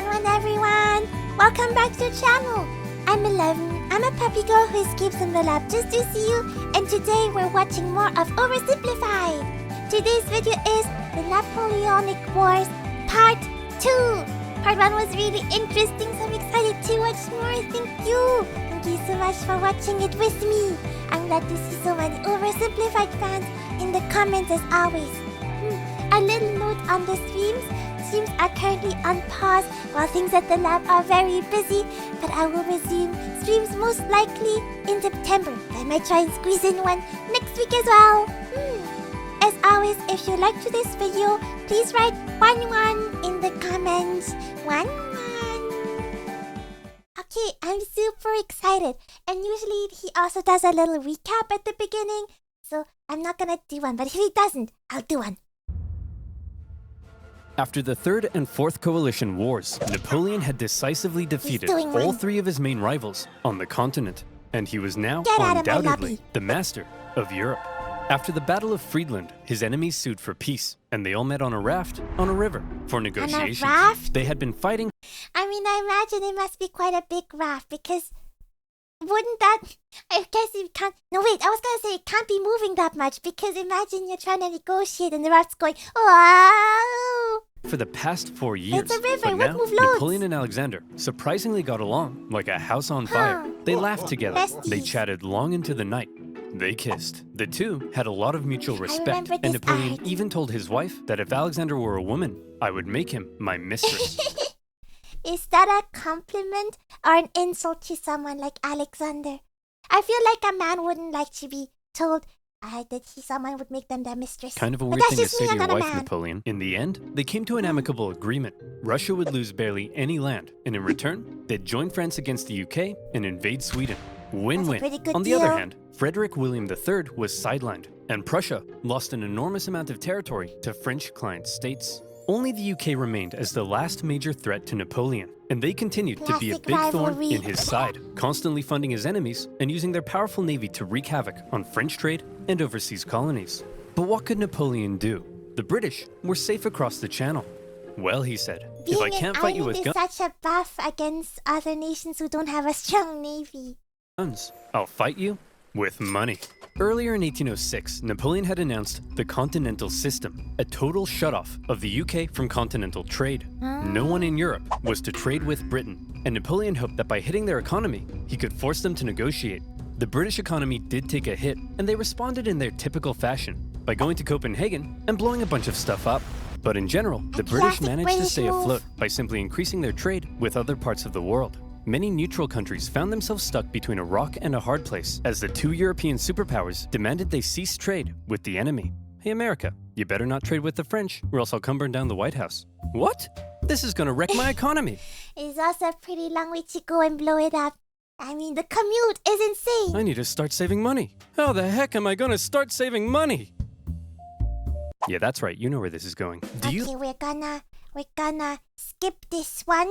everyone! Welcome back to the channel! I'm 11. I'm a puppy girl who escapes from the lab just to see you, and today we're watching more of OverSimplified! Today's video is the Napoleonic Wars Part 2! Part 1 was really interesting, so I'm excited to watch more. Thank you! Thank you so much for watching it with me! I'm glad to see so many OverSimplified fans in the comments as always. A little note on the streams. Streams are currently on pause while things at the lab are very busy, but I will resume streams most likely in September. I might try and squeeze in one next week as well. As always, if you liked this video, please write 1-1 in the comments. 1-1. Okay, I'm super excited. And usually he also does a little recap at the beginning, so I'm not gonna do one, but if he doesn't, I'll do one. After the Third and Fourth Coalition Wars, Napoleon had decisively defeated all three of his main rivals on the continent, and he was now undoubtedly the master of Europe. After the Battle of Friedland, his enemies sued for peace, and they all met on a raft on a river for negotiations. On a raft? They had been fighting. I mean, I imagine it must be quite a big raft, because wouldn't that... I guess it can't... No, wait, I was going to say it can't be moving that much, because imagine you're trying to negotiate and the raft's going, wow! For the past 4 years, it's a river. but now move loads. Napoleon and Alexander surprisingly got along like a house on fire. They laughed together. Besties. They chatted long into the night. They kissed. The two had a lot of mutual respect, and Napoleon even told his wife that if Alexander were a woman, I would make him my mistress. Is that a compliment or an insult to someone like Alexander? I feel like a man wouldn't like to be told that someone would make them their mistress. Kind of a weird thing to say to your wife, Napoleon. In the end, they came to an amicable agreement. Russia would lose barely any land, and in return, they'd join France against the UK and invade Sweden. Win-win. On the other hand, Frederick William III was sidelined, and Prussia lost an enormous amount of territory to French client states. Only the UK remained as the last major threat to Napoleon, and they continued to be a big thorn in his side, constantly funding his enemies and using their powerful navy to wreak havoc on French trade and overseas colonies. But what could Napoleon do? The British were safe across the channel. Well, he said, if I can't fight you with guns, such a buff against other nations who don't have a strong navy. I'll fight you with money. Earlier in 1806, Napoleon had announced the Continental System, a total shutoff of the UK from continental trade. No one in Europe was to trade with Britain, and Napoleon hoped that by hitting their economy, he could force them to negotiate. The British economy did take a hit, and they responded in their typical fashion, by going to Copenhagen and blowing a bunch of stuff up. But in general, the British managed to stay afloat by simply increasing their trade with other parts of the world. Many neutral countries found themselves stuck between a rock and a hard place as the two European superpowers demanded they cease trade with the enemy. Hey America, you better not trade with the French or else I'll come burn down the White House. What? This is gonna wreck my economy. It's also a pretty long way to go and blow it up. I mean, the commute is insane. I need to start saving money. How the heck am I gonna start saving money? Yeah, that's right. You know where this is going. We're gonna skip this one.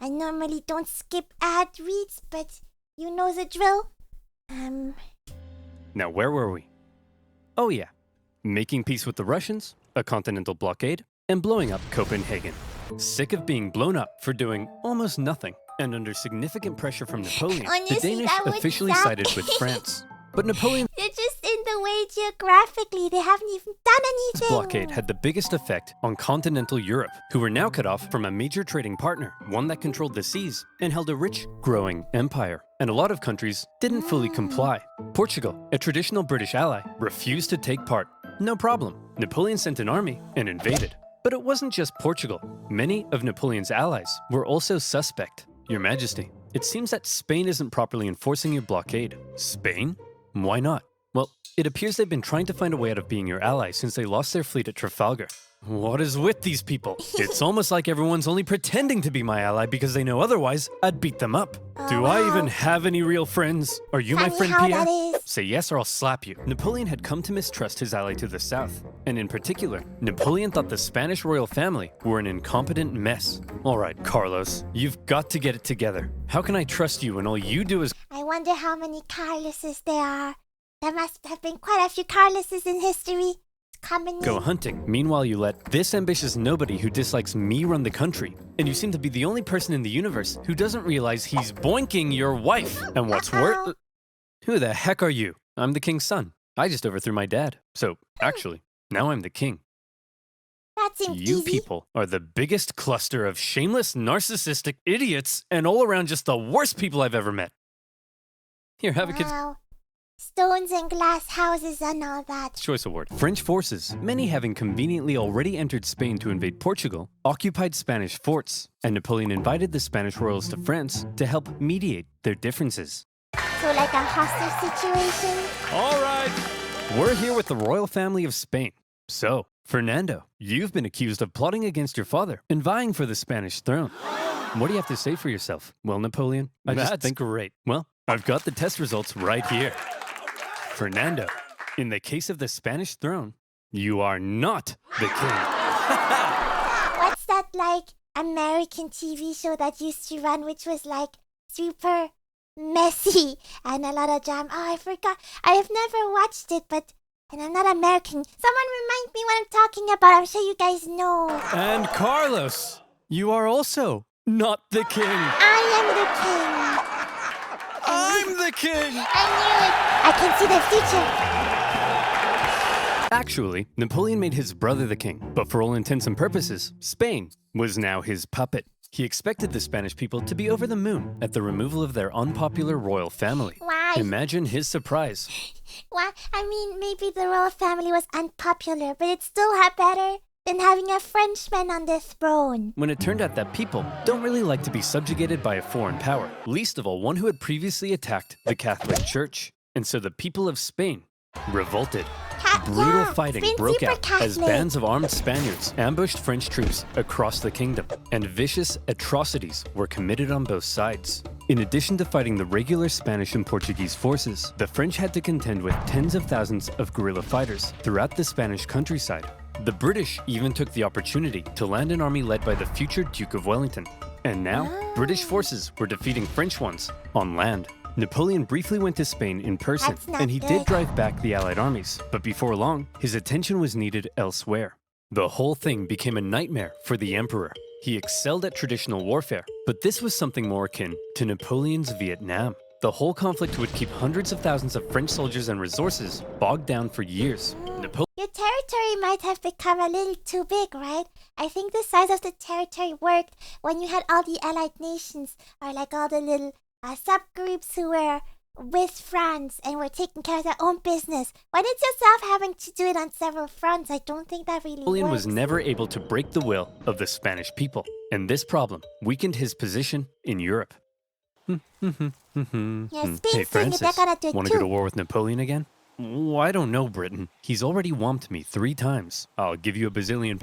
I normally don't skip ad reads, but you know the drill. Now, where were we? Oh yeah, making peace with the Russians, a continental blockade, and blowing up Copenhagen. Sick of being blown up for doing almost nothing, and under significant pressure from Napoleon, the Danish officially sided with France. But Napoleon... They're just in the way geographically. They haven't even done anything. This blockade had the biggest effect on continental Europe, who were now cut off from a major trading partner, one that controlled the seas and held a rich, growing empire. And a lot of countries didn't fully comply. Portugal, a traditional British ally, refused to take part. No problem. Napoleon sent an army and invaded. But it wasn't just Portugal. Many of Napoleon's allies were also suspect. Your Majesty, it seems that Spain isn't properly enforcing your blockade. Spain? Why not? Well, it appears they've been trying to find a way out of being your ally since they lost their fleet at Trafalgar. What is with these people? It's almost like everyone's only pretending to be my ally because they know otherwise I'd beat them up. Do I even have any real friends? Are you my friend, Pierre? Say yes or I'll slap you. Napoleon had come to mistrust his ally to the south. And in particular, Napoleon thought the Spanish royal family were an incompetent mess. All right, Carlos, you've got to get it together. How can I trust you when all you do is... I wonder how many Carloses there are. There must have been quite a few Carloses in history. It's coming Go in. hunting. Meanwhile, you let this ambitious nobody who dislikes me run the country. And you seem to be the only person in the universe who doesn't realize he's boinking your wife. And what's worse... Who the heck are you? I'm the king's son. I just overthrew my dad. So, actually, now I'm the king. That seems You easy. people are the biggest cluster of shameless, narcissistic idiots and all around just the worst people I've ever met. Here, have a kid's Wow. Stones and glass houses and all that. choice award. French forces, many having conveniently already entered Spain to invade Portugal, occupied Spanish forts, and Napoleon invited the Spanish royals to France to help mediate their differences. So like a hostage situation? All right. We're here with the royal family of Spain. So, Fernando, you've been accused of plotting against your father and vying for the Spanish throne. What do you have to say for yourself? Well, Napoleon, I just think great. Well, I've got the test results right here. Fernando, in the case of the Spanish throne, you are not the king. What's that like American TV show that used to run which was like super messy and a lot of drama? Oh, I forgot. I have never watched it, and I'm not American. Someone remind me what I'm talking about. I'm sure you guys know. And Carlos, you are also not the king. I am the king. I'm the king! I knew it. I can see the future. Actually, Napoleon made his brother the king, but for all intents and purposes, Spain was now his puppet. He expected the Spanish people to be over the moon at the removal of their unpopular royal family. Why? Imagine his surprise. Well, I mean, maybe the royal family was unpopular, but it's still better than having a Frenchman on the throne. When it turned out that people don't really like to be subjugated by a foreign power, least of all one who had previously attacked the Catholic Church. And so the people of Spain revolted. Brutal fighting broke out as bands of armed Spaniards ambushed French troops across the kingdom, and vicious atrocities were committed on both sides. In addition to fighting the regular Spanish and Portuguese forces, the French had to contend with tens of thousands of guerrilla fighters throughout the Spanish countryside. The British even took the opportunity to land an army led by the future Duke of Wellington. And now, British forces were defeating French ones on land. Napoleon briefly went to Spain in person, and he did drive back the Allied armies, but before long, his attention was needed elsewhere. The whole thing became a nightmare for the emperor. He excelled at traditional warfare, but this was something more akin to Napoleon's Vietnam. The whole conflict would keep hundreds of thousands of French soldiers and resources bogged down for years. Your territory might have become a little too big, right? I think the size of the territory worked when you had all the allied nations, or like all the little subgroups who were with France and were taking care of their own business. When it's yourself having to do it on several fronts, I don't think that really Napoleon works. was never able to break the will of the Spanish people, and this problem weakened his position in Europe. Yeah, Hey, Spain's doing it, they're Francis, gonna do it want to go to too. war with Napoleon again? Oh, I don't know, Britain. He's already whomped me 3 times. I'll give you £1 billion.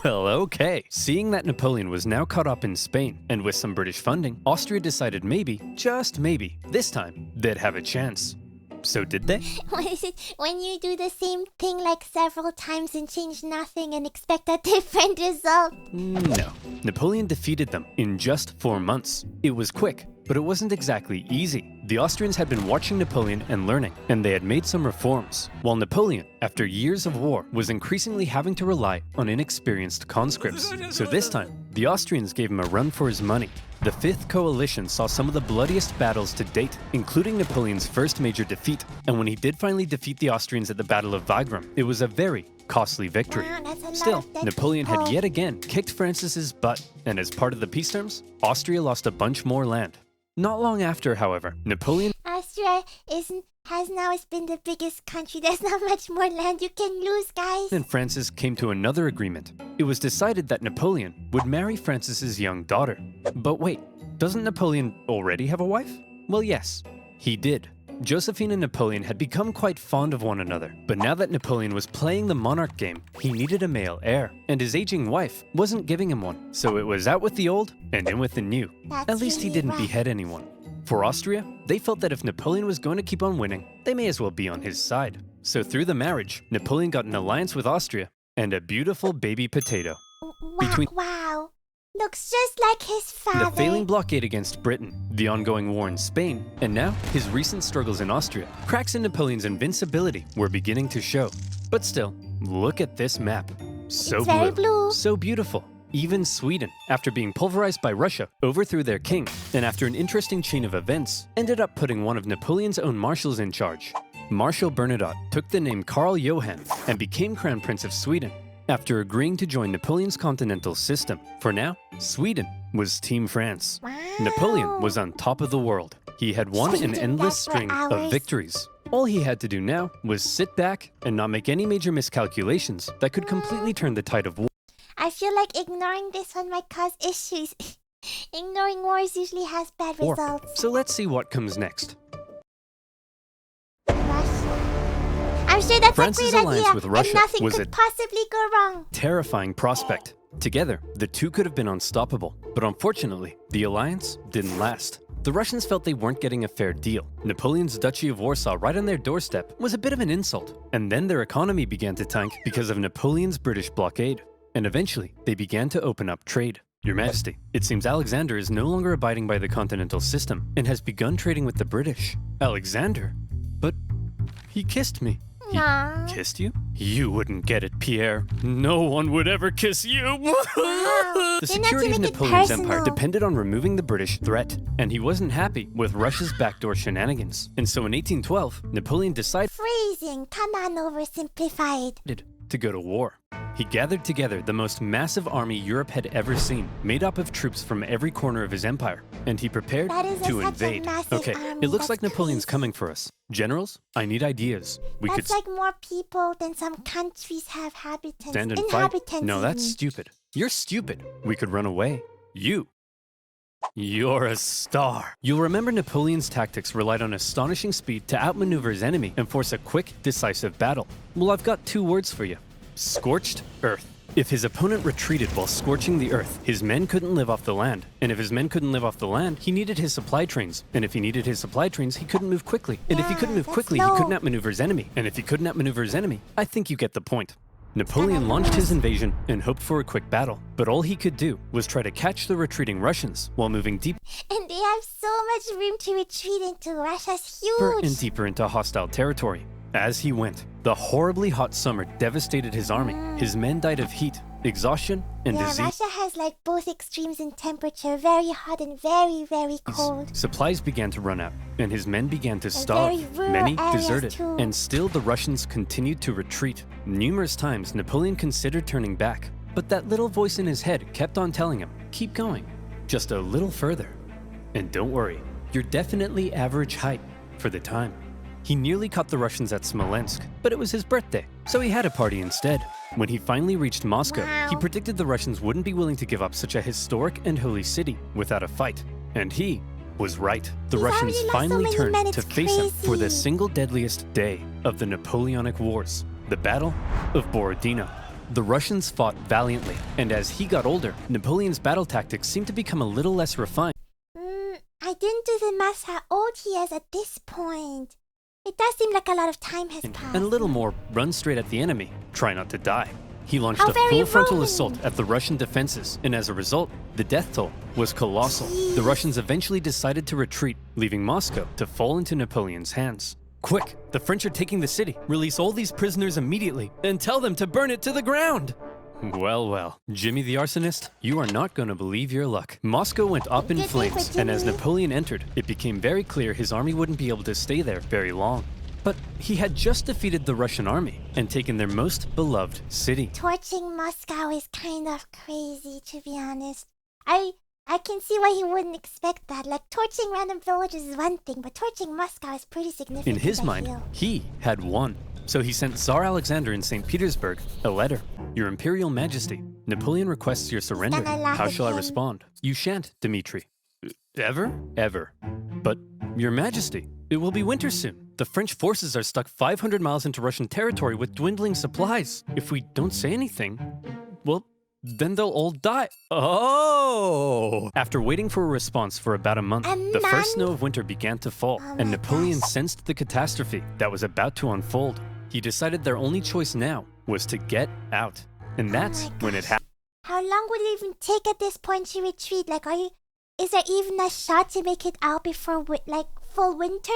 Well, okay. Seeing that Napoleon was now caught up in Spain, and with some British funding, Austria decided maybe, just maybe, this time, they'd have a chance. So did they? What is it when you do the same thing like several times and change nothing and expect a different result? No. Napoleon defeated them in just 4 months. It was quick, but it wasn't exactly easy. The Austrians had been watching Napoleon and learning, and they had made some reforms, while Napoleon, after years of war, was increasingly having to rely on inexperienced conscripts. So this time, the Austrians gave him a run for his money. The Fifth Coalition saw some of the bloodiest battles to date, including Napoleon's first major defeat, and when he did finally defeat the Austrians at the Battle of Wagram, it was a very costly victory. Wow, that's a lot Still, of dead Napoleon had people. yet again kicked Francis's butt, and as part of the peace terms, Austria lost a bunch more land. Not long after, however, Napoleon Austria has now been the biggest country. There's not much more land you can lose, guys. and Francis came to another agreement. It was decided that Napoleon would marry Francis's young daughter. But wait, doesn't Napoleon already have a wife? Well, yes, he did. Josephine and Napoleon had become quite fond of one another, but now that Napoleon was playing the monarch game, he needed a male heir, and his aging wife wasn't giving him one. So it was out with the old and in with the new. That's At least he really didn't rough. behead anyone. For Austria, they felt that if Napoleon was going to keep on winning, they may as well be on his side. So through the marriage, Napoleon got an alliance with Austria and a beautiful baby potato. Wow. Looks just like his father. The failing blockade against Britain, the ongoing war in Spain, and now his recent struggles in Austria, cracks in Napoleon's invincibility were beginning to show. But still, Look at this map. So It's very blue. So beautiful. Even Sweden, after being pulverized by Russia, overthrew their king, and after an interesting chain of events, ended up putting one of Napoleon's own marshals in charge. Marshal Bernadotte took the name Karl Johan and became Crown Prince of Sweden, after agreeing to join Napoleon's continental system. For now, Sweden was Team France. Wow. Napoleon was on top of the world. He had won an Sweden, endless that's where string ours. of victories. All he had to do now was sit back and not make any major miscalculations that could completely turn the tide of war. I feel like ignoring this one might cause issues. Ignoring wars usually has bad results. So let's see what comes next. Russia. I'm sure that's France's a great alliance idea, with Russia and nothing was could a possibly go wrong. terrifying prospect. Together, the two could have been unstoppable, but unfortunately, the alliance didn't last. The Russians felt they weren't getting a fair deal. Napoleon's Duchy of Warsaw right on their doorstep was a bit of an insult, and then their economy began to tank because of Napoleon's British blockade. And eventually, they began to open up trade. Your Majesty, it seems Alexander is no longer abiding by the continental system and has begun trading with the British. Alexander? But he kissed me. He Aww. kissed you? You wouldn't get it, Pierre. No one would ever kiss you. The Didn't have to security of make it Napoleon's empire personal. depended on removing the British threat, and he wasn't happy with Russia's backdoor shenanigans. And so in 1812, Napoleon decided Freezing. Come on, oversimplified. to go to war. He gathered together the most massive army Europe had ever seen, made up of troops from every corner of his empire, and he prepared That is to such a invade. massive Okay, army, it looks that's like Napoleon's crazy. coming for us. Generals, I need ideas. We could That's like more people than some countries have inhabitants. stand and fight. Inhabitants. No, that's even. stupid. You're stupid. We could run away. You're a star. You'll remember Napoleon's tactics relied on astonishing speed to outmaneuver his enemy and force a quick, decisive battle. Well, I've got two words for you. Scorched earth. If his opponent retreated while scorching the earth, his men couldn't live off the land. And if his men couldn't live off the land, he needed his supply trains. And if he needed his supply trains, he couldn't move quickly. And if he Yeah, couldn't move that's quickly, he slow. couldn't outmaneuver his enemy. And if he couldn't outmaneuver his enemy, I think you get the point. Napoleon launched his invasion and hoped for a quick battle, but all he could do was try to catch the retreating Russians while moving deeper And they have so much room to retreat into. Russia's and huge. deeper into hostile territory. As he went, the horribly hot summer devastated his army. His men died of heat, exhaustion, and Yeah, disease. Russia has like both extremes in temperature, very hot and very, very cold. Supplies began to run out, and his men began to starve. very rural Many areas deserted, too. and still the Russians continued to retreat. Numerous times, Napoleon considered turning back, but that little voice in his head kept on telling him, keep going, just a little further. And don't worry, you're definitely average height for the time. He nearly caught the Russians at Smolensk, but it was his birthday, so he had a party instead. When he finally reached Moscow, Wow. he predicted the Russians wouldn't be willing to give up such a historic and holy city without a fight. And he was right. The He's Russians already lost so finally many turned men, to it's face him for the crazy. single deadliest day of the Napoleonic Wars, the Battle of Borodino. The Russians fought valiantly, and as he got older, Napoleon's battle tactics seemed to become a little less refined. I didn't do the math how old he is at this point. It does seem like a lot of time has passed. And a little more run straight at the enemy, try not to die. He launched How a very full frontal Roman. assault at the Russian defenses, and as a result, the death toll was colossal. The Jeez. Russians eventually decided to retreat, leaving Moscow to fall into Napoleon's hands. Quick, the French are taking the city. Release all these prisoners immediately and tell them to burn it to the ground. Well, well, Jimmy the arsonist, you are not going to believe your luck. Moscow went up in Good day for flames, and as Jimmy. Napoleon entered, it became very clear his army wouldn't be able to stay there very long. But he had just defeated the Russian army and taken their most beloved city. Torching Moscow is kind of crazy, to be honest. I can see why he wouldn't expect that. Like, torching random villages is one thing, but torching Moscow is pretty significant. In his I mind, feel. he had won. So he sent Tsar Alexander in St. Petersburg a letter. Your Imperial Majesty, Napoleon requests your surrender. gonna laugh How shall I again. respond? You shan't, Dmitri. Ever? Ever. But, Your Majesty, it will be winter soon. The French forces are stuck 500 miles into Russian territory with dwindling supplies. If we don't say anything, well, then they'll all die. Oh! After waiting for a response for about a month, the first month? snow of winter began to fall, Oh and my Napoleon gosh. sensed the catastrophe that was about to unfold. He decided their only choice now was to get out. And that's my when it gosh. happened. How long would it even take at this point to retreat? Like, is there even a shot to make it out before, full winter?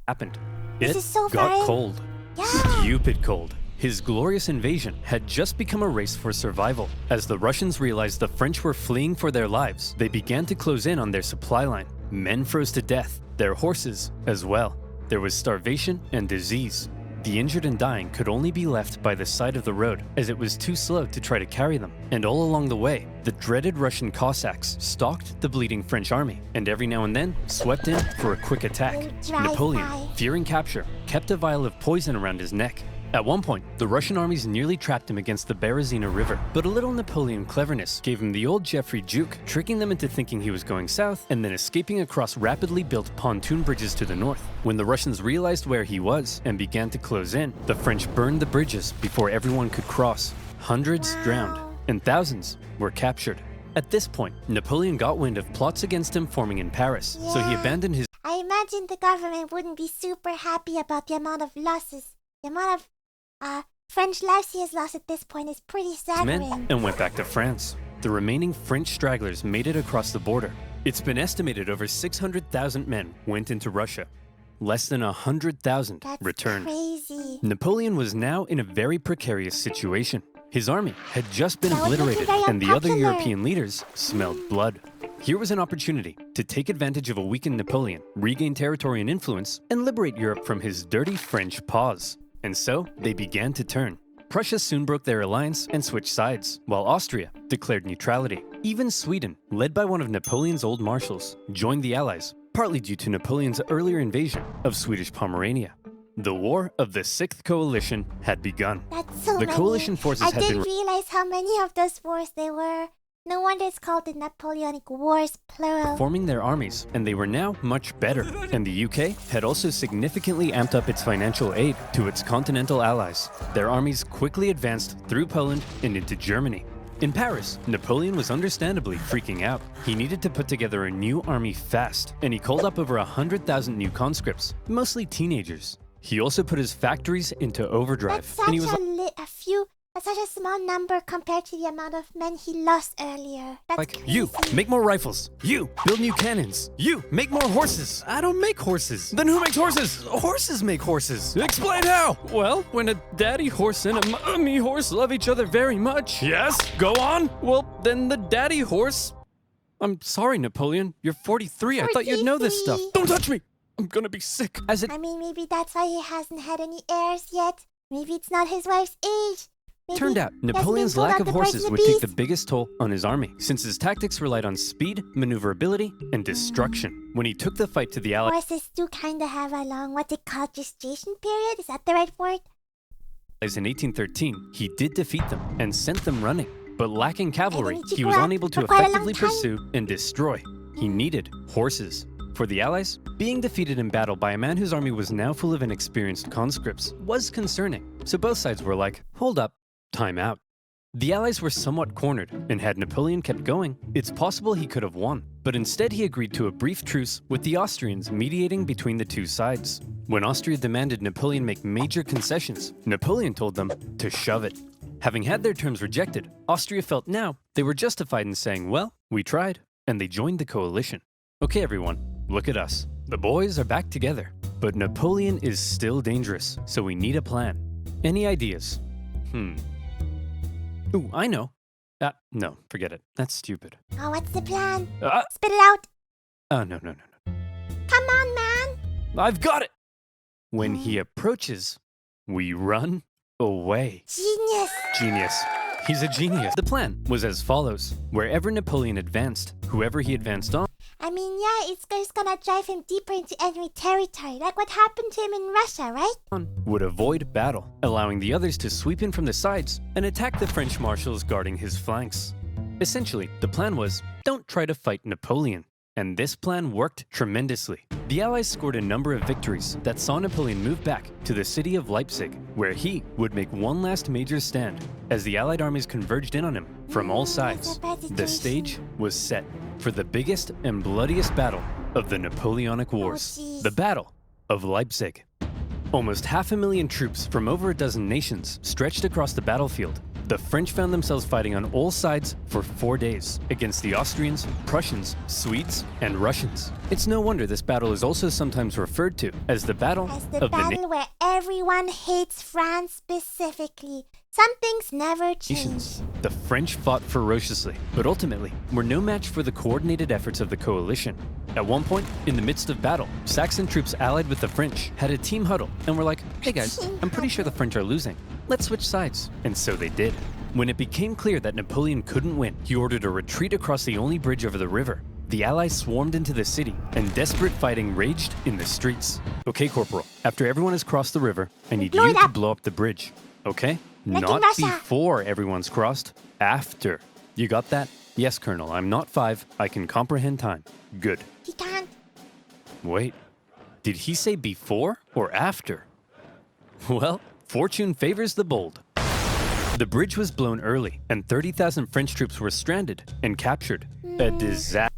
Happened. This It is so got far in. cold. Yeah. Stupid cold. His glorious invasion had just become a race for survival. As the Russians realized the French were fleeing for their lives, they began to close in on their supply line. Men froze to death, their horses as well. There was starvation and disease. The injured and dying could only be left by the side of the road, as it was too slow to try to carry them. And all along the way, the dreaded Russian Cossacks stalked the bleeding French army, and every now and then swept in for a quick attack. Napoleon, fearing capture, kept a vial of poison around his neck. At one point, the Russian armies nearly trapped him against the Berezina River, but a little Napoleon cleverness gave him the old Geoffrey juke, tricking them into thinking he was going south and then escaping across rapidly built pontoon bridges to the north. When the Russians realized where he was and began to close in, the French burned the bridges before everyone could cross. Hundreds drowned, and thousands were captured. At this point, Napoleon got wind of plots against him forming in Paris, so he abandoned his... I imagine the government wouldn't be super happy about the amount of losses. The amount of French lives he has lost at this point is pretty staggering. Men and went back to France. The remaining French stragglers made it across the border. It's been estimated over 600,000 men went into Russia. Less than 100,000 returned. Crazy. Napoleon was now in a very precarious situation. His army had just been obliterated, and the other European leaders smelled blood. Here was an opportunity to take advantage of a weakened Napoleon, regain territory and influence, and liberate Europe from his dirty French paws. And so, they began to turn. Prussia soon broke their alliance and switched sides, while Austria declared neutrality. Even Sweden, led by one of Napoleon's old marshals, joined the Allies, partly due to Napoleon's earlier invasion of Swedish Pomerania. The War of the Sixth Coalition had begun. That's so the many. coalition forces I had been... didn't realize how many of those wars there were. No wonder it's called the Napoleonic Wars, plural. Forming their armies, and they were now much better. And the UK had also significantly amped up its financial aid to its continental allies. Their armies quickly advanced through Poland and into Germany. In Paris, Napoleon was understandably freaking out. He needed to put together a new army fast, and he called up over 100,000 new conscripts, mostly teenagers. He also put his factories into overdrive. That's such a small number compared to the amount of men he lost earlier. That's like, crazy. you, make more rifles. You, build new cannons. You, make more horses. I don't make horses. Then who makes horses? Horses make horses. Explain how. Well, when a daddy horse and a mommy horse love each other very much. Yes, go on. Well, then the daddy horse... I'm sorry, Napoleon. You're 43. I thought you'd know this stuff. Don't touch me. I'm gonna be sick. I mean, maybe that's why he hasn't had any heirs yet. Maybe it's not his wife's age. Turned out, Napoleon's lack of horses would take the biggest toll on his army, since his tactics relied on speed, maneuverability, and destruction. When he took the fight to the Allies Horses do kinda have a long, what's it called, gestation period? Is that the right word? in 1813, he did defeat them and sent them running. But lacking cavalry, he was unable to effectively pursue and destroy. He needed horses. For the Allies, being defeated in battle by a man whose army was now full of inexperienced conscripts was concerning. So both sides were like, hold up. Time out. The Allies were somewhat cornered, and had Napoleon kept going, it's possible he could have won. But instead he agreed to a brief truce with the Austrians mediating between the two sides. When Austria demanded Napoleon make major concessions, Napoleon told them to shove it. Having had their terms rejected, Austria felt now they were justified in saying, well, we tried, and they joined the coalition. Okay everyone, look at us. The boys are back together. But Napoleon is still dangerous, so we need a plan. Any ideas? Ooh, I know. No, forget it. That's stupid. Oh, what's the plan? Spit it out. No. Come on, man. I've got it! When he approaches, we run away. Genius. Genius. He's a genius. The plan was as follows. Wherever Napoleon advanced, whoever he advanced on, I mean, yeah, it's just gonna drive him deeper into enemy territory, like what happened to him in Russia, right? Would avoid battle, allowing the others to sweep in from the sides and attack the French marshals guarding his flanks. Essentially, the plan was, don't try to fight Napoleon. And this plan worked tremendously. The Allies scored a number of victories that saw Napoleon move back to the city of Leipzig, where he would make one last major stand. As the Allied armies converged in on him from all sides, the stage was set for the biggest and bloodiest battle of the Napoleonic Wars, the Battle of Leipzig. Almost 500,000 troops from over a dozen nations stretched across the battlefield. the French found themselves fighting on all sides for 4 days against the Austrians, Prussians, Swedes, and Russians. It's no wonder this battle is also sometimes referred to as the Battle As of the battle where everyone hates France specifically. Some things never change. Nations. The French fought ferociously, but ultimately were no match for the coordinated efforts of the coalition. At one point, in the midst of battle, Saxon troops allied with the French had a team huddle and were like, "Hey guys, I'm pretty sure the French are losing. Let's switch sides." And so they did. When it became clear that Napoleon couldn't win, he ordered a retreat across the only bridge over the river. The Allies swarmed into the city, and desperate fighting raged in the streets. Okay, Corporal, after everyone has crossed the river, I need you to blow up the bridge. Okay? Like in Not Russia. before everyone's crossed, after. You got that? Yes, Colonel, I'm not 5. I can comprehend time. Good. He can't. Wait, did he say before or after? Well, fortune favors the bold. The bridge was blown early, and 30,000 French troops were stranded and captured. A disaster.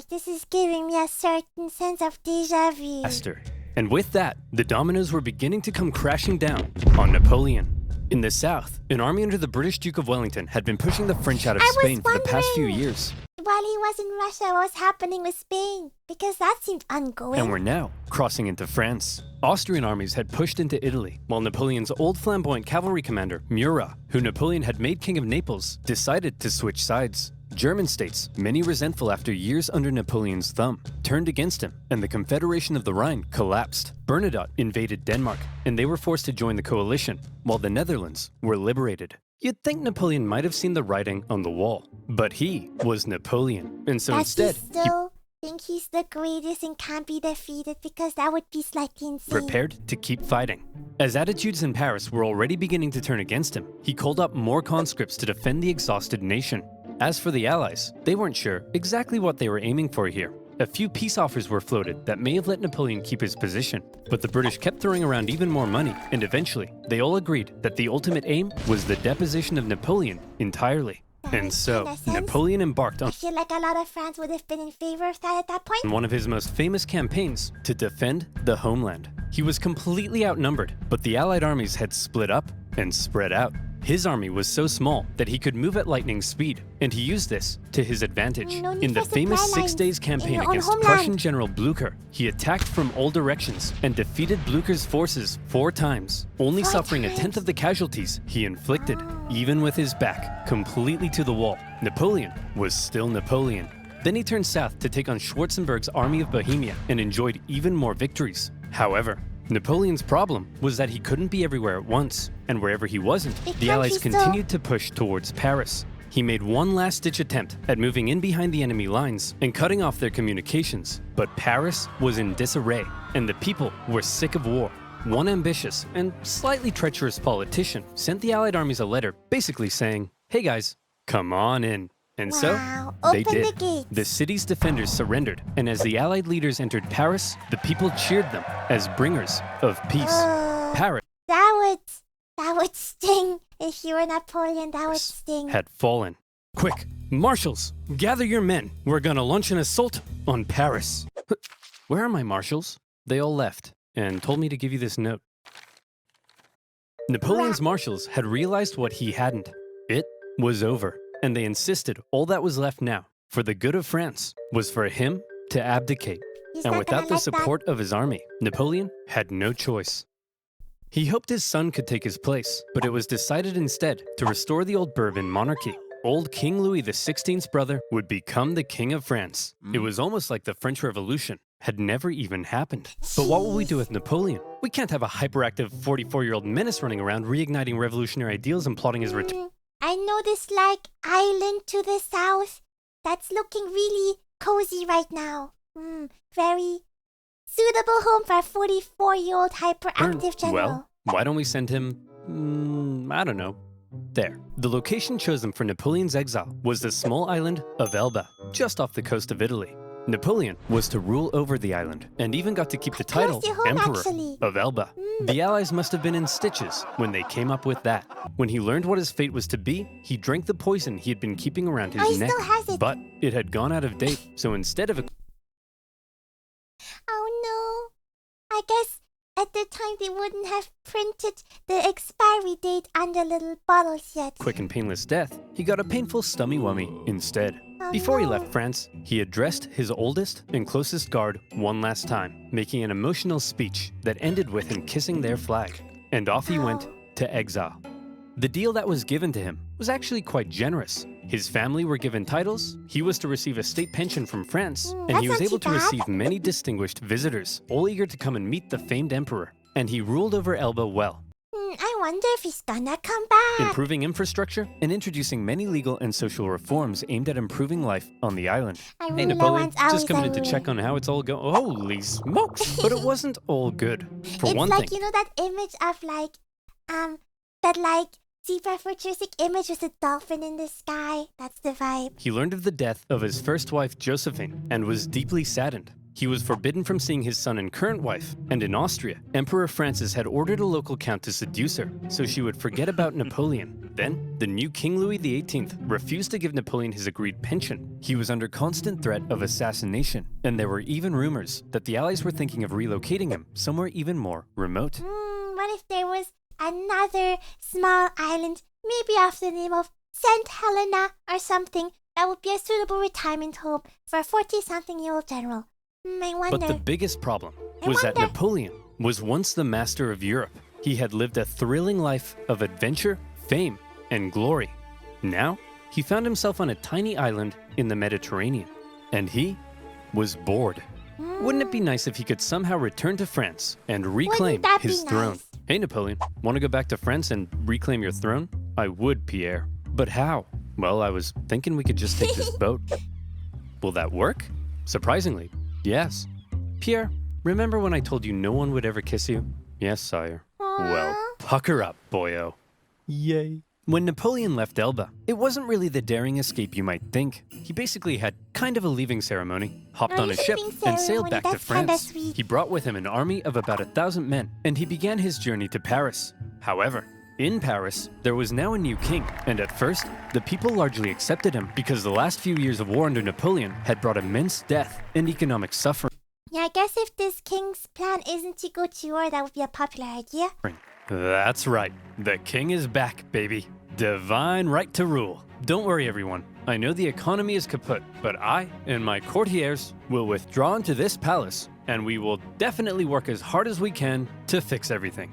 This is giving me a certain sense of déjà vu. And with that, the dominoes were beginning to come crashing down on Napoleon. In the south, an army under the British Duke of Wellington had been pushing the French out of Spain for the past few years. While he was in Russia, what was happening with Spain? Because that seemed ongoing. And were now crossing into France. Austrian armies had pushed into Italy, while Napoleon's old flamboyant cavalry commander, Murat, who Napoleon had made king of Naples, decided to switch sides. German states, many resentful after years under Napoleon's thumb, turned against him, and the Confederation of the Rhine collapsed. Bernadotte invaded Denmark, and they were forced to join the coalition, while the Netherlands were liberated. You'd think Napoleon might have seen the writing on the wall, but he was Napoleon, and so instead, he still think he's the greatest and can't be defeated, because that would be slightly insane. Prepared to keep fighting. As attitudes in Paris were already beginning to turn against him, he called up more conscripts to defend the exhausted nation. As for the Allies, they weren't sure exactly what they were aiming for here. A few peace offers were floated that may have let Napoleon keep his position, but the British kept throwing around even more money, and eventually, they all agreed that the ultimate aim was the deposition of Napoleon entirely. And so, Napoleon embarked on I feel like a lot of France would have been in favor of that at that point. one of his most famous campaigns to defend the homeland. He was completely outnumbered, but the Allied armies had split up and spread out. His army was so small that he could move at lightning speed, and he used this to his advantage. No need In the for famous supply 6 days lines campaign in your own against homeland. Prussian General Blücher, he attacked from all directions and defeated Blücher's forces 4 times, only 4 suffering times? 1/10 of the casualties he inflicted. Even with his back completely to the wall, Napoleon was still Napoleon. Then he turned south to take on Schwarzenberg's army of Bohemia and enjoyed even more victories. However, Napoleon's problem was that he couldn't be everywhere at once, and wherever he wasn't, the Allies continued to push towards Paris. He made one last-ditch attempt at moving in behind the enemy lines and cutting off their communications, but Paris was in disarray, and the people were sick of war. One ambitious and slightly treacherous politician sent the Allied armies a letter basically saying, "Hey guys, come on in." And Wow. so, they Open did. the gates. The city's defenders surrendered, and as the Allied leaders entered Paris, the people cheered them as bringers of peace. Paris That would sting. If you were Napoleon, that would sting. had fallen. Quick, marshals, gather your men. We're gonna launch an assault on Paris. Where are my marshals? They all left and told me to give you this note. Napoleon's marshals had realized what he hadn't. It was over. And they insisted all that was left now, for the good of France, was for him to abdicate. He's And not without gonna the like that. support of his army, Napoleon had no choice. He hoped his son could take his place, but it was decided instead to restore the old Bourbon monarchy. Old King Louis XVI's brother would become the King of France. It was almost like the French Revolution had never even happened. But what will we do with Napoleon? We can't have a hyperactive 44-year-old menace running around reigniting revolutionary ideals and plotting his return. I know this like island to the south that's looking really cozy right now. Very suitable home for a 44-year-old hyperactive general. Well, why don't we send him, I don't know, there. The location chosen for Napoleon's exile was the small island of Elba, just off the coast of Italy. Napoleon was to rule over the island, and even got to keep the title to home, Emperor actually. of Elba. The Allies must have been in stitches when they came up with that. When he learned what his fate was to be, he drank the poison he had been keeping around his he neck, still has it. but it had gone out of date, so instead of Oh no. I guess at the time they wouldn't have printed the expiry date on the little bottles yet. Quick and painless death, he got a painful stummy-wummy instead. Oh, Before he no. left France, he addressed his oldest and closest guard one last time, making an emotional speech that ended with him kissing their flag. And off he went to exile. The deal that was given to him was actually quite generous. His family were given titles, he was to receive a state pension from France, and he was that's not able too to bad. receive many distinguished visitors, all eager to come and meet the famed emperor. And he ruled over Elba well, I wonder if he's gonna come back. improving infrastructure and introducing many legal and social reforms aimed at improving life on the island. I Hey really Napoleon, want always just coming in to a check on how it's all going. Holy smokes! But it wasn't all good. For It's one like, thing, you know that image of that super futuristic image with a dolphin in the sky? That's the vibe. he learned of the death of his first wife Josephine and was deeply saddened. He was forbidden from seeing his son and current wife, and in Austria, Emperor Francis had ordered a local count to seduce her so she would forget about Napoleon. Then, the new King Louis XVIII refused to give Napoleon his agreed pension. He was under constant threat of assassination, and there were even rumors that the Allies were thinking of relocating him somewhere even more remote. What if there was another small island, maybe of the name of St. Helena or something, that would be a suitable retirement home for a 40-something-year-old general? I wonder. But the biggest problem I was that wonder. Napoleon was once the master of Europe. He had lived a thrilling life of adventure, fame, and glory. Now, he found himself on a tiny island in the Mediterranean, and he was bored. Wouldn't it be nice if he could somehow return to France and reclaim that be his throne? nice? Hey Napoleon, want to go back to France and reclaim your throne? I would, Pierre. But how? Well, I was thinking we could just take this boat. Will that work? Surprisingly, yes. Pierre, remember when I told you no one would ever kiss you? Yes, sire. Well, pucker up, boyo. Yay. When Napoleon left Elba, it wasn't really the daring escape you might think. He basically had kind of a leaving ceremony, hopped Oh, on a leaving ship, and sailed ceremony, back to that's kinda France. sweet. He brought with him an army of about 1,000 men, and he began his journey to Paris. However, in Paris, there was now a new king, and at first, the people largely accepted him because the last few years of war under Napoleon had brought immense death and economic suffering. Yeah, I guess if this king's plan isn't to go to war, that would be a popular idea. That's right. The king is back, baby. Divine right to rule. Don't worry, everyone. I know the economy is kaput, but I and my courtiers will withdraw into this palace, and we will definitely work as hard as we can to fix everything.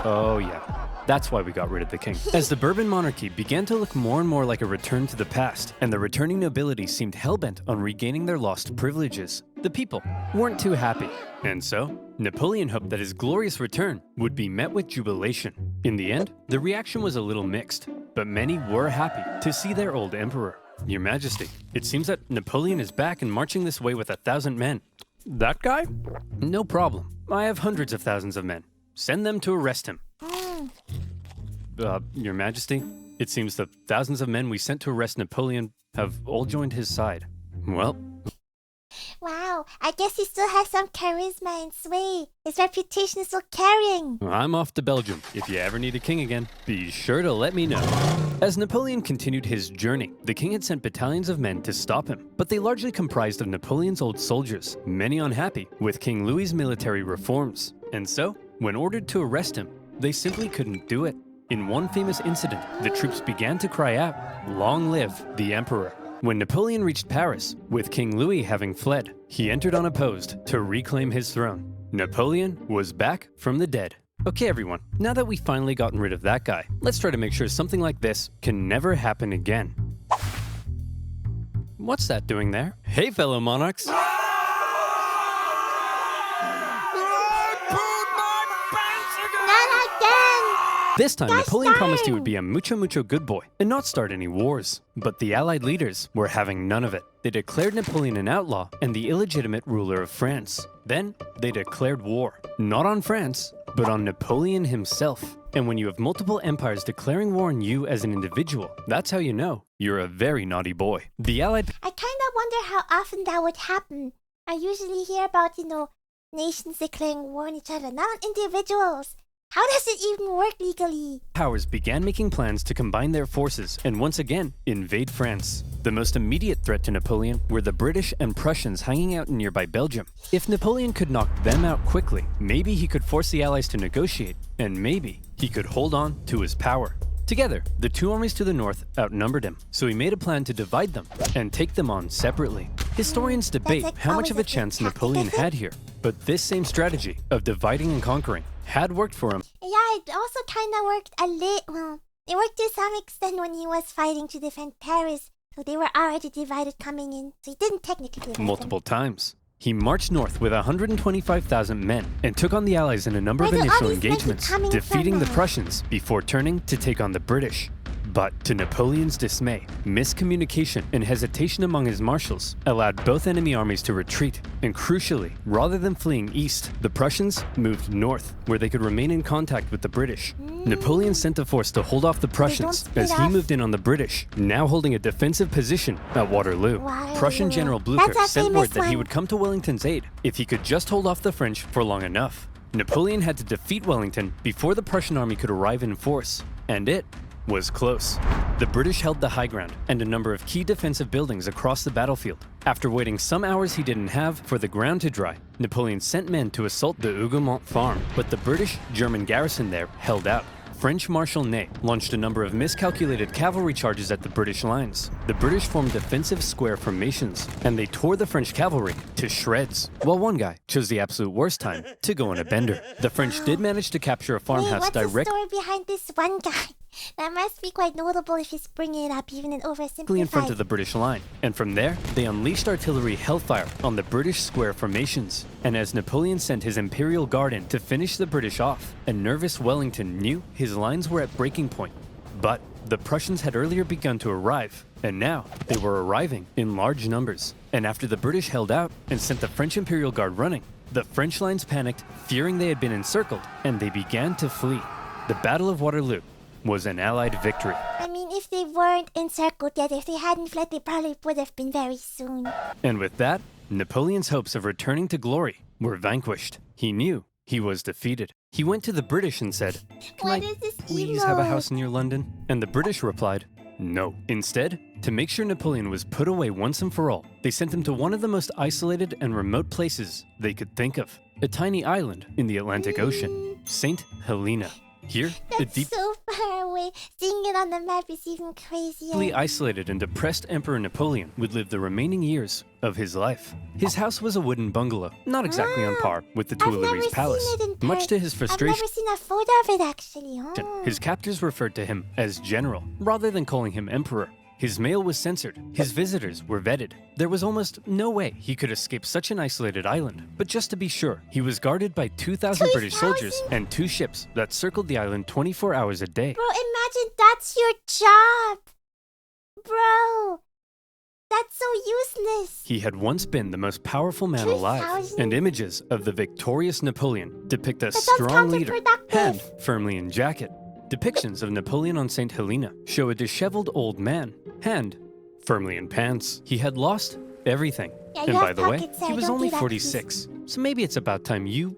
Oh yeah, that's why we got rid of the king. As the Bourbon monarchy began to look more and more like a return to the past, and the returning nobility seemed hellbent on regaining their lost privileges, the people weren't too happy. And so, Napoleon hoped that his glorious return would be met with jubilation. In the end, the reaction was a little mixed, but many were happy to see their old emperor. Your Majesty, it seems that Napoleon is back and marching this way with 1,000 men. That guy? No problem. I have hundreds of thousands of men. Send them to arrest him. Your Majesty, it seems the thousands of men we sent to arrest Napoleon have all joined his side. Well, Wow, I guess he still has some charisma and sway. His reputation is still carrying. I'm off to Belgium. If you ever need a king again, be sure to let me know. As Napoleon continued his journey, the king had sent battalions of men to stop him, but they largely comprised of Napoleon's old soldiers, many unhappy with King Louis's military reforms. And so, when ordered to arrest him, they simply couldn't do it. In one famous incident, the troops began to cry out, "Long live the Emperor." When Napoleon reached Paris, with King Louis having fled, he entered unopposed to reclaim his throne. Napoleon was back from the dead. Okay everyone, now that we've finally gotten rid of that guy, let's try to make sure something like this can never happen again. What's that doing there? Hey fellow monarchs! Not again! This time, Gosh Napoleon promised he darn. would be a mucho good boy and not start any wars. But the Allied leaders were having none of it. They declared Napoleon an outlaw and the illegitimate ruler of France. Then, they declared war, not on France, but on Napoleon himself. And when you have multiple empires declaring war on you as an individual, that's how you know you're a very naughty boy. The Allied I kind of wonder how often that would happen. I usually hear about, nations declaring war on each other, not on individuals. How does it even work legally? Powers began making plans to combine their forces and once again invade France. The most immediate threat to Napoleon were the British and Prussians hanging out in nearby Belgium. If Napoleon could knock them out quickly, maybe he could force the Allies to negotiate, and maybe he could hold on to his power. Together, the two armies to the north outnumbered him, so he made a plan to divide them and take them on separately. Historians debate how much of a chance Napoleon had here, but this same strategy of dividing and conquering had worked for him. Yeah, it also kind of worked a little. Well, it worked to some extent when he was fighting to defend Paris. So they were already divided coming in, so he didn't technically divide Multiple times. He marched north with 125,000 men and took on the Allies in a number of initial engagements, defeating the Prussians before turning to take on the British. But to Napoleon's dismay, miscommunication and hesitation among his marshals allowed both enemy armies to retreat, and crucially, rather than fleeing east, the Prussians moved north, where they could remain in contact with the British. Napoleon sent a force to hold off the Prussians as he moved in on the British, now holding a defensive position at Waterloo. Prussian General Blucher sent word that he would come to Wellington's aid if he could just hold off the French for long enough. Napoleon had to defeat Wellington before the Prussian army could arrive in force, and it was close. The British held the high ground and a number of key defensive buildings across the battlefield. After waiting some hours he didn't have for the ground to dry, Napoleon sent men to assault the Hougoumont farm, but the British-German garrison there held out. French Marshal Ney launched a number of miscalculated cavalry charges at the British lines. The British formed defensive square formations, and they tore the French cavalry to shreds, while one guy chose the absolute worst time to go on a bender. The French did manage to capture a farmhouse What's the story behind this one guy? That must be quite notable if he's bringing it up even in OverSimplified. In front of the British line, and from there, they unleashed artillery hellfire on the British square formations. And as Napoleon sent his Imperial Guard in to finish the British off, a nervous Wellington knew his lines were at breaking point. But the Prussians had earlier begun to arrive, and now they were arriving in large numbers. And after the British held out and sent the French Imperial Guard running, the French lines panicked, fearing they had been encircled, and they began to flee. The Battle of Waterloo was an Allied victory. I mean, if they weren't encircled yet, if they hadn't fled, they probably would have been very soon. And with that, Napoleon's hopes of returning to glory were vanquished. He knew he was defeated. He went to the British and said, "Can I please have a house near London?" And the British replied, "No." Instead, to make sure Napoleon was put away once and for all, they sent him to one of the most isolated and remote places they could think of, a tiny island in the Atlantic Ocean, St. Helena. Here, That's so far away. Seeing it on the map is even crazier. Deeply isolated and depressed Emperor Napoleon would live the remaining years of his life. His house was a wooden bungalow, not exactly on par with the Tuileries Palace. Much to his frustration, I've never seen a photo of it actually. his captors referred to him as general, rather than calling him emperor. His mail was censored, his visitors were vetted. There was almost no way he could escape such an isolated island. But just to be sure, he was guarded by 2,000 British soldiers and 2 ships that circled the island 24 hours a day. Bro, imagine that's your job. Bro, that's so useless. He had once been the most powerful man alive, and images of the victorious Napoleon depict a strong leader, hand firmly in jacket. Depictions of Napoleon on St. Helena show a disheveled old man, hand firmly in pants. He had lost everything. And by the way, he was only 46. So maybe it's about time you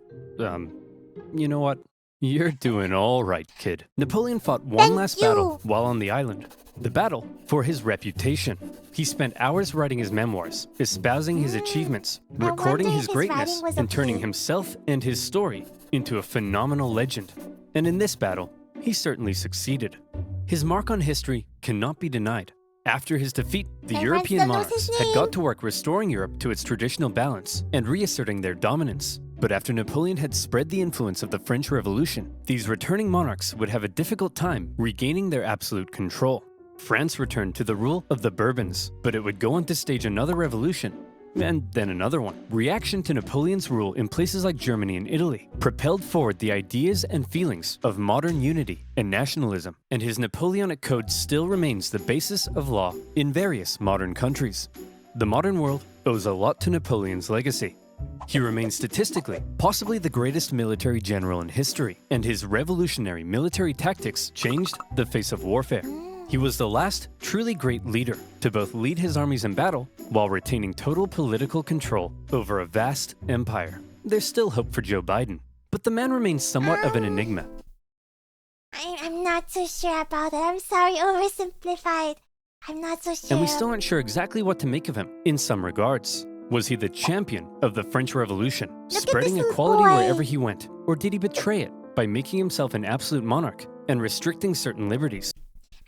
know what? You're doing all right, kid. Napoleon fought one last battle while on the island. The battle for his reputation. He spent hours writing his memoirs, espousing his achievements, recording his greatness, and turning himself and his story into a phenomenal legend. And in this battle, he certainly succeeded. His mark on history cannot be denied. After his defeat, the European monarchs had got to work restoring Europe to its traditional balance and reasserting their dominance. But after Napoleon had spread the influence of the French Revolution, these returning monarchs would have a difficult time regaining their absolute control. France returned to the rule of the Bourbons, but it would go on to stage another revolution, and then another one. Reaction to Napoleon's rule in places like Germany and Italy propelled forward the ideas and feelings of modern unity and nationalism, and his Napoleonic Code still remains the basis of law in various modern countries. The modern world owes a lot to Napoleon's legacy. He remains statistically possibly the greatest military general in history, and his revolutionary military tactics changed the face of warfare. He was the last truly great leader to both lead his armies in battle while retaining total political control over a vast empire. There's still hope for Joe Biden, but the man remains somewhat of an enigma. I'm not so sure about it. I'm sorry, oversimplified. I'm not so sure. And we still aren't sure exactly what to make of him in some regards. Was he the champion of the French Revolution, spreading equality wherever he went? Or did he betray it by making himself an absolute monarch and restricting certain liberties?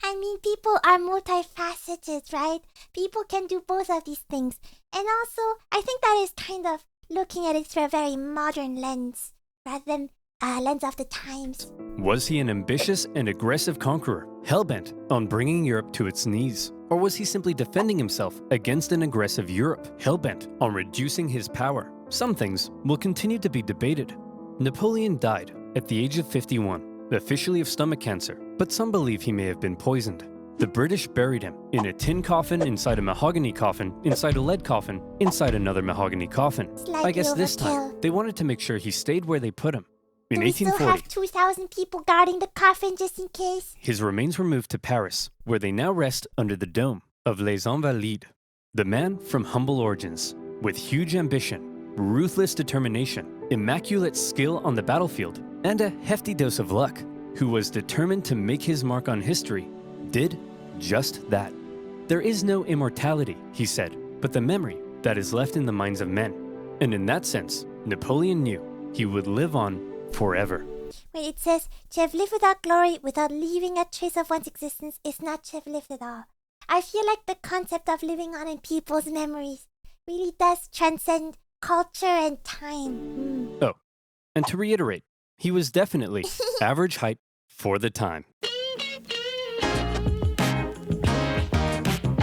I mean, people are multifaceted, right? People can do both of these things. And also, I think that is kind of looking at it through a very modern lens, rather than a lens of the times. Was he an ambitious and aggressive conqueror, hell-bent on bringing Europe to its knees? Or was he simply defending himself against an aggressive Europe, hell-bent on reducing his power? Some things will continue to be debated. Napoleon died at the age of 51, officially of stomach cancer, but some believe he may have been poisoned. The British buried him in a tin coffin, inside a mahogany coffin, inside a lead coffin, inside another mahogany coffin. I guess this time, they wanted to make sure he stayed where they put him. In 1840, still have 2,000 people guarding the coffin just in case. His remains were moved to Paris, where they now rest under the dome of Les Invalides. The man from humble origins, with huge ambition, ruthless determination, immaculate skill on the battlefield, and a hefty dose of luck, who was determined to make his mark on history, did just that. There is no immortality, he said, but the memory that is left in the minds of men. And in that sense, Napoleon knew he would live on forever. Wait, it says, to have lived without glory, without leaving a trace of one's existence, is not to have lived at all. I feel like the concept of living on in people's memories really does transcend culture and time. Oh, and to reiterate, he was definitely average height for the time.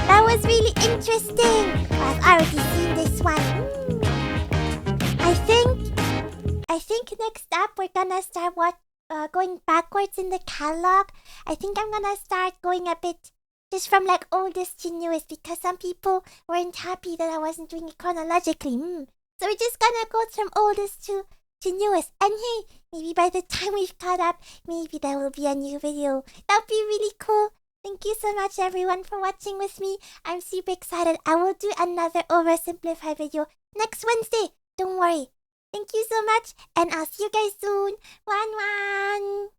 That was really interesting. I've already seen this one. I think next up we're gonna start going backwards in the catalog. I think I'm gonna start going a bit just from like oldest to newest, because some people weren't happy that I wasn't doing it chronologically. So we're just gonna go from oldest to newest. And hey, maybe by the time we've caught up, maybe there will be a new video. That would be really cool. Thank you so much everyone for watching with me. I'm super excited. I will do another oversimplified video next Wednesday. Don't worry. Thank you so much, and I'll see you guys soon. One.